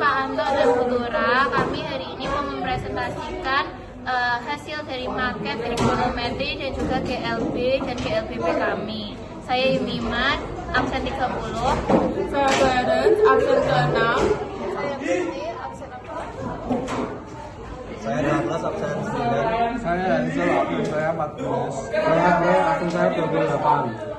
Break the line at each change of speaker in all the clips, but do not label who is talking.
Pak Anto dan Bu Tura. Kami hari ini mau mempresentasikan hasil dari maket trigonometri dan juga GLB dan GLBP kami. Saya Yumiman, absen 30.
Saya Clarence, absen ke-6.
Saya Putri, absen 4.
Saya Douglas, absen 9.
Saya Hansel, absen saya 14. Saya Andre, absen saya 28.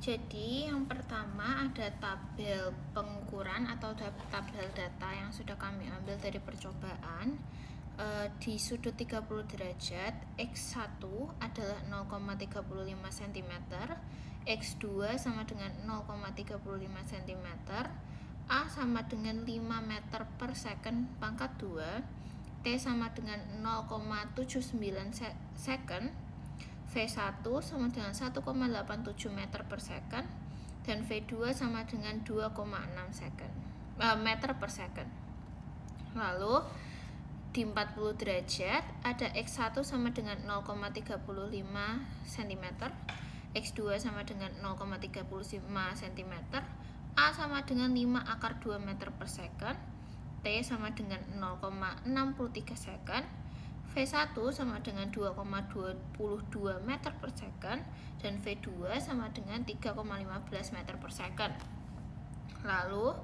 Jadi yang pertama ada tabel pengukuran atau tabel data yang sudah kami ambil dari percobaan. Di sudut 30 derajat X1 adalah 0,35 cm, X2 sama dengan 0,35 cm, A sama dengan 5 meter per second pangkat 2, T sama dengan 0,79 second, V1 sama dengan 1,87 meter per second, dan V2 sama dengan 2,6 meter per second. Lalu di 40 derajat ada X1 sama dengan 0,35 cm, X2 sama dengan 0,35 cm, A sama dengan 5 akar 2 meter per second, T sama dengan 0,63 second, V1 sama dengan 2,22 meter per second, dan V2 sama dengan 3,15 meter per second. Lalu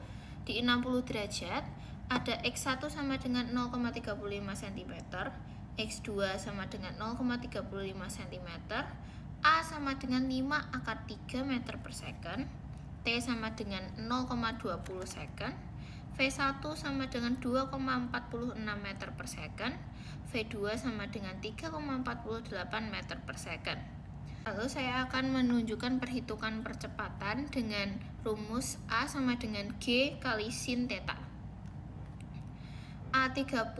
di 60 derajat ada X1 sama dengan 0,35 cm, X2 sama dengan 0,35 cm, A sama dengan 5 akar 3 meter per second, T sama dengan 0,20 second, V1 sama dengan 2,46 meter per second, V2 sama dengan 3,48 meter per second. Lalu saya akan menunjukkan perhitungan percepatan dengan rumus A sama dengan G kali sin theta. A 30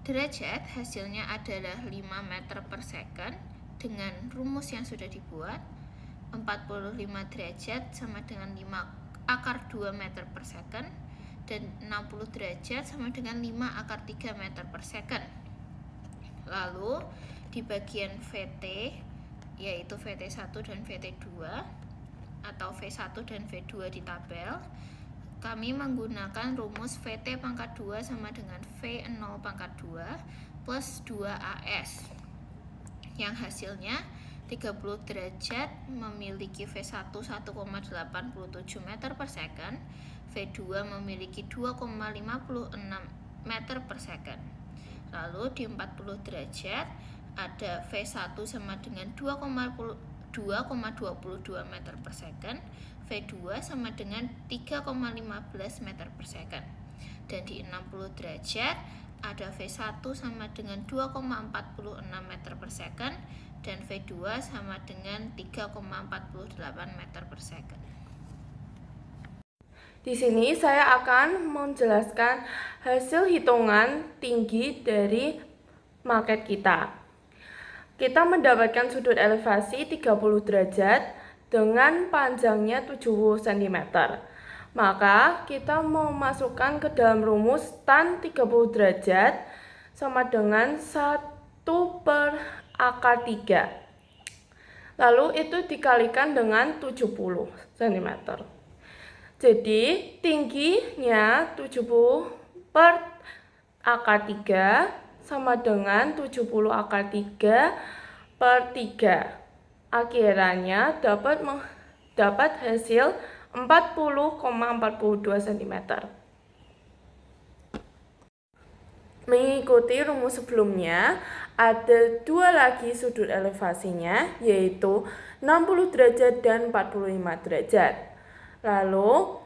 derajat hasilnya adalah 5 meter per second dengan rumus yang sudah dibuat. 45 derajat sama dengan 5 akar 2 meter per second, dan 60 derajat sama dengan 5 akar 3 meter per second. Lalu di bagian VT, yaitu VT1 dan VT2 atau V1 dan V2 di tabel, kami menggunakan rumus VT pangkat 2 sama dengan V0 pangkat 2 plus 2AS, yang hasilnya 30 derajat memiliki V1 1,87 meter per second, V2 memiliki 2,56 meter per second. Lalu di 40 derajat ada V1 sama dengan 2,22 meter per second, V2 sama dengan 3,15 meter per second. Dan di 60 derajat ada V1 sama dengan 2,46 meter per second, dan V2 sama dengan 3,48 meter per second.
Di sini saya akan menjelaskan hasil hitungan tinggi dari maket kita. Kita mendapatkan sudut elevasi 30 derajat dengan panjangnya 70 cm. Maka kita memasukkan ke dalam rumus tan 30 derajat sama dengan 1 per akar 3. Lalu itu dikalikan dengan 70 cm. Jadi tingginya 70 per akar 3 sama dengan 70 akar 3 per 3. Akhirannya dapat hasil 40,42 cm. Mengikuti rumus sebelumnya, ada dua lagi sudut elevasinya, yaitu 60 derajat dan 45 derajat. Lalu,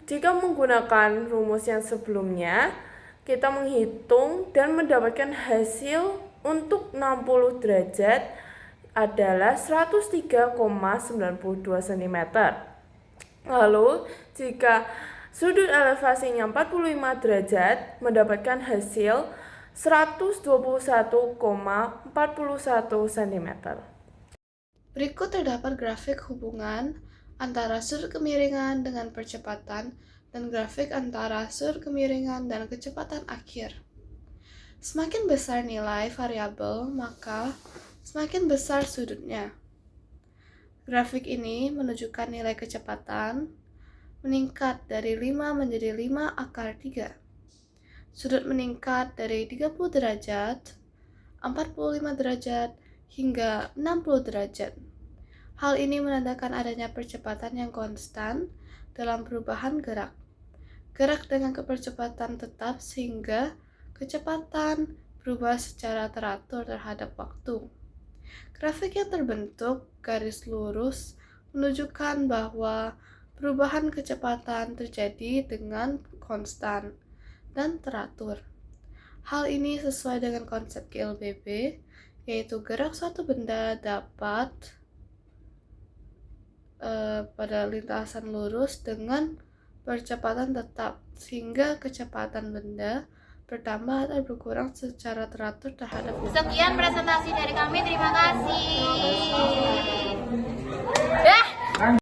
jika menggunakan rumus yang sebelumnya, kita menghitung dan mendapatkan hasil untuk 60 derajat adalah 103,92 cm. Lalu, jika sudut elevasinya 45 derajat mendapatkan hasil 121,41 cm.
Berikut terdapat grafik hubungan antara sudut kemiringan dengan percepatan dan grafik antara sudut kemiringan dan kecepatan akhir. Semakin besar nilai variabel, maka semakin besar sudutnya. Grafik ini menunjukkan nilai kecepatan, meningkat dari 5 menjadi 5 akar 3. Sudut meningkat dari 30 derajat, 45 derajat, hingga 60 derajat. Hal ini menandakan adanya percepatan yang konstan dalam perubahan gerak. Gerak dengan kepercepatan tetap sehingga kecepatan berubah secara teratur terhadap waktu. Grafik yang terbentuk garis lurus menunjukkan bahwa perubahan kecepatan terjadi dengan konstan dan teratur. Hal ini sesuai dengan konsep GLBB, yaitu gerak suatu benda dapat pada lintasan lurus dengan percepatan tetap, sehingga kecepatan benda bertambah atau berkurang secara teratur terhadap waktu.
Sekian presentasi dari kami, terima kasih.